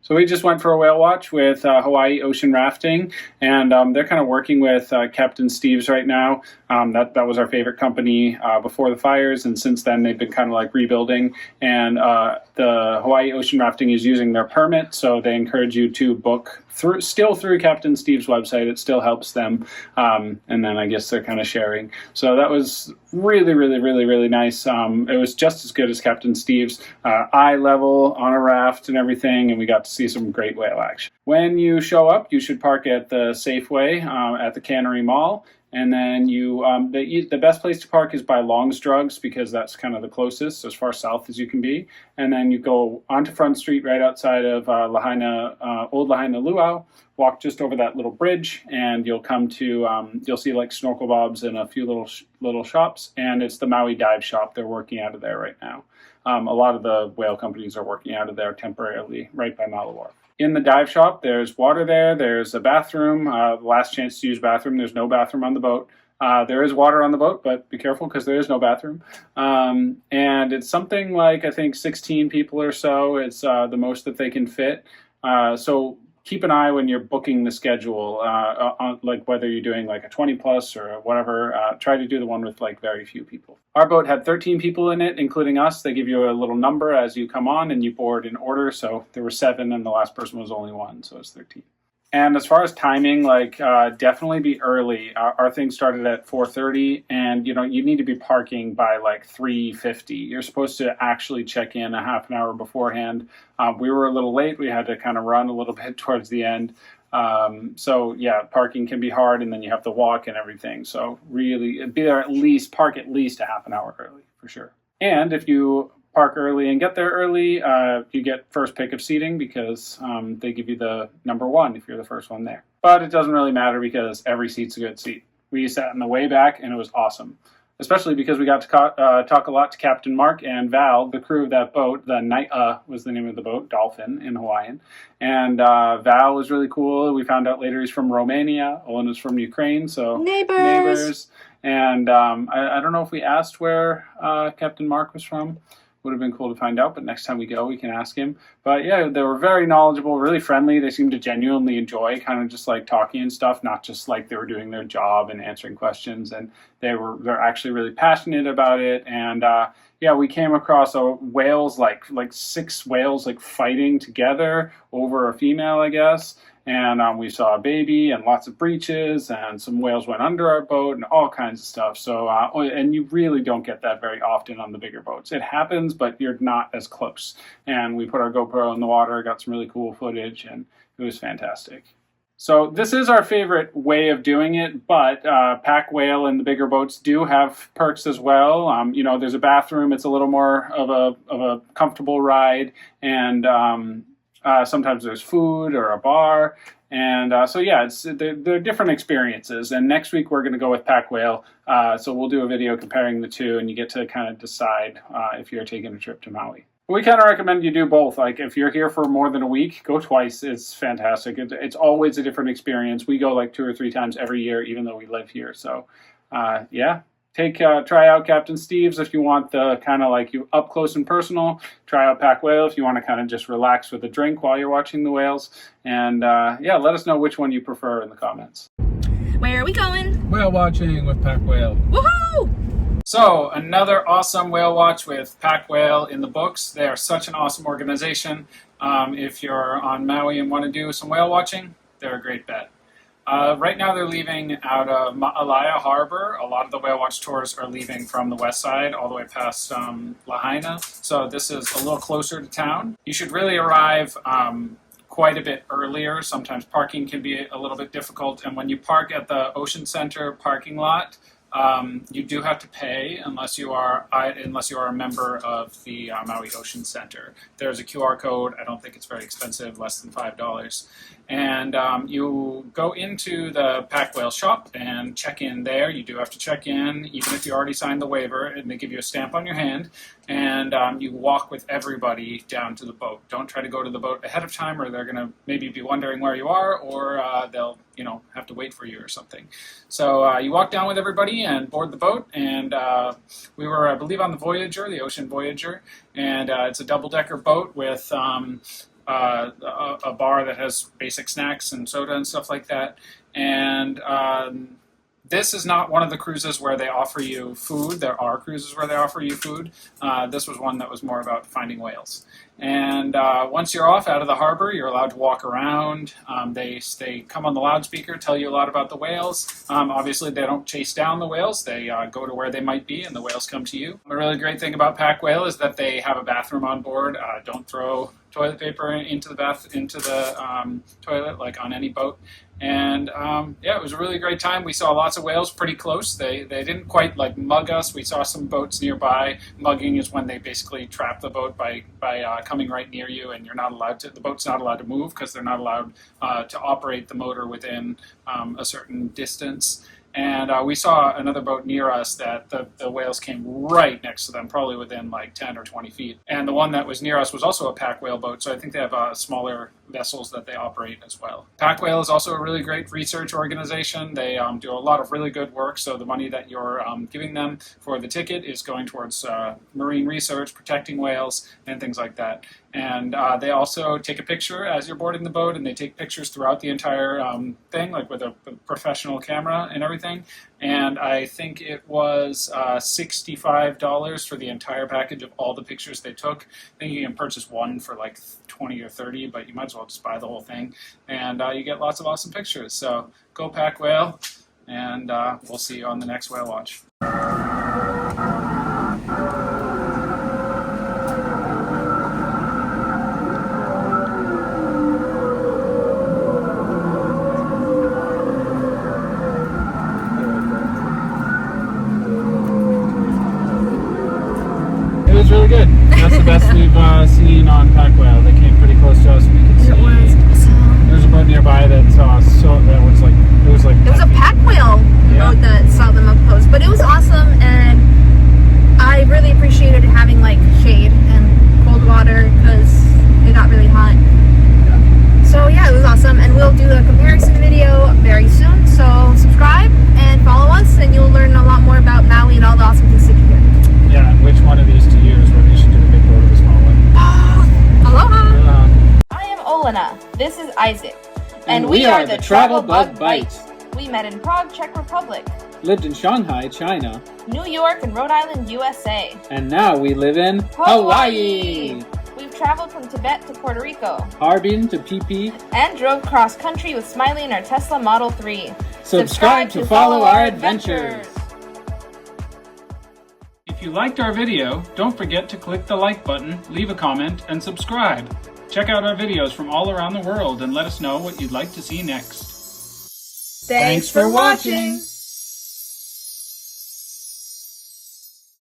So we just went for a whale watch with Hawaii Ocean Rafting, and they're kind of working with Captain Steve's right now. That was our favorite company before the fires, and since then they've been kind of like rebuilding. And the Hawaii Ocean Rafting is using their permit, so they encourage you to book still through Captain Steve's website. It still helps them, and then I guess they're kind of sharing. So that was really, really, really, really nice. It was just as good as Captain Steve's, eye level on a raft and everything, and we got to see some great whale action. When you show up, you should park at the Safeway at the Cannery Mall. And then the best place to park is by Long's Drugs, because that's kind of the closest, as far south as you can be. And then you go onto Front Street right outside of Old Lahaina Luau, walk just over that little bridge, and you'll come to, you'll see like Snorkel Bob's and a few little shops, and it's the Maui Dive Shop. They're working out of there right now. A lot of the whale companies are working out of there temporarily right by Maui Wharf. In the dive shop, there's water there, there's a bathroom, last chance to use bathroom. There's no bathroom on the boat. There is water on the boat, but be careful because there is no bathroom. And it's something like, I think, 16 people or so. It's the most that they can fit. So keep an eye when you're booking the schedule, on, like whether you're doing like a 20 plus or whatever. Try to do the one with like very few people. Our boat had 13 people in it, including us. They give you a little number as you come on and you board in order. So there were 7 and the last person was only 1, so it's 13. And as far as timing, like definitely be early. Our thing started at 4:30, and you need to be parking by like 3:50. You're supposed to actually check in a half an hour beforehand. We were a little late. We had to kind of run a little bit towards the end. So yeah, parking can be hard, and then you have to walk and everything. So really be there park at least a half an hour early for sure. And if you park early and get there early, you get first pick of seating because they give you the number 1 if you're the first one there. But it doesn't really matter because every seat's a good seat. We sat in the way back and it was awesome, especially because we got to talk a lot to Captain Mark and Val, the crew of that boat. The Naia was the name of the boat, Dolphin in Hawaiian. And Val was really cool. We found out later he's from Romania. Olena's from Ukraine, so neighbors. And I don't know if we asked where Captain Mark was from. Would have been cool to find out, but next time we go, we can ask him. But yeah, they were very knowledgeable, really friendly. They seemed to genuinely enjoy kind of just like talking and stuff, not just like they were doing their job and answering questions. And they're actually really passionate about it. And yeah, we came across whales, like 6 whales like fighting together over a female, I guess. And we saw a baby and lots of breaches, and some whales went under our boat and all kinds of stuff. So, and you really don't get that very often on the bigger boats. It happens, but you're not as close. And we put our GoPro in the water, got some really cool footage, and it was fantastic. So this is our favorite way of doing it, but PacWhale and the bigger boats do have perks as well. There's a bathroom. It's a little more of a comfortable ride, and sometimes there's food or a bar. And so yeah, they're different experiences. And next week we're going to go with PacWhale. So we'll do a video comparing the two, and you get to kind of decide if you're taking a trip to Maui. We kind of recommend you do both. Like if you're here for more than a week, go twice. It's fantastic. It's always a different experience. We go like 2 or 3 times every year, even though we live here. So yeah. Try out Captain Steve's if you want the kind of like you up close and personal. Try out PacWhale if you want to kind of just relax with a drink while you're watching the whales. And yeah, let us know which one you prefer in the comments. Where are we going? Whale watching with PacWhale. Woohoo! So another awesome whale watch with PacWhale in the books. They are such an awesome organization. If you're on Maui and want to do some whale watching, they're a great bet. Right now they're leaving out of Alaia Harbor. A lot of the whale watch tours are leaving from the west side all the way past Lahaina. So this is a little closer to town. You should really arrive quite a bit earlier. Sometimes parking can be a little bit difficult. And when you park at the Ocean Center parking lot, you do have to pay unless you are a member of the Maui Ocean Center. There's a QR code. I don't think it's very expensive, less than $5. And you go into the PacWhale shop and check in there. You do have to check in, even if you already signed the waiver, and they give you a stamp on your hand. And you walk with everybody down to the boat. Don't try to go to the boat ahead of time, or they're going to maybe be wondering where you are, or they'll have to wait for you or something. So you walk down with everybody and board the boat. And we were, I believe, on the Voyager, the Ocean Voyager. And it's a double-decker boat with a bar that has basic snacks and soda and stuff like that. And this is not one of the cruises where they offer you food. There are cruises where they offer you food. This was one that was more about finding whales. And once you're off out of the harbor, you're allowed to walk around. They come on the loudspeaker, tell you a lot about the whales. Obviously, they don't chase down the whales. They go to where they might be, and the whales come to you. A really great thing about PacWhale is that they have a bathroom on board. Don't throw toilet paper into the toilet like on any boat. And yeah, it was a really great time. We saw lots of whales pretty close. They didn't quite like mug us. We saw some boats nearby. Mugging is when they basically trap the boat by coming right near you, and you're not allowed to. The boat's not allowed to move because they're not allowed to operate the motor within a certain distance. And we saw another boat near us that the whales came right next to them, probably within like 10 or 20 feet. And the one that was near us was also a PacWhale boat, so I think they have smaller vessels that they operate as well. PacWhale is also a really great research organization. They do a lot of really good work, so the money that you're giving them for the ticket is going towards marine research, protecting whales, and things like that. And they also take a picture as you're boarding the boat, and they take pictures throughout the entire thing, like with a professional camera and everything. And I think it was $65 for the entire package of all the pictures they took. I think you can purchase one for like 20 or 30, but you might as well just buy the whole thing. And you get lots of awesome pictures. So go PacWhale, and we'll see you on the next whale watch. It was really good. That's the best we've seen on PacWhale. They came pretty close to us. We could see. It was awesome. There's a boat nearby that was a PacWhale boat that saw them up close, but it was awesome, and I really appreciated having like shade and cold water because it got really hot. Yeah. So yeah, it was awesome, and we'll do a comparison video very soon. So subscribe and follow us, and you'll learn a lot more about Maui and all the awesome things that you do. Yeah, and which one of these to use, whether you should do the big boat or the small one. Aloha! I am Olena. This is Isaac. And we are the TravelBugBite. We met in Prague, Czech Republic. Lived in Shanghai, China. New York and Rhode Island, USA. And now we live in Hawaii. We've traveled from Tibet to Puerto Rico. Harbin to PP. And drove cross country with Smiley in our Tesla Model 3. Subscribe to follow our adventures. If you liked our video, don't forget to click the like button, leave a comment, and subscribe. Check out our videos from all around the world and let us know what you'd like to see next. Thanks for watching!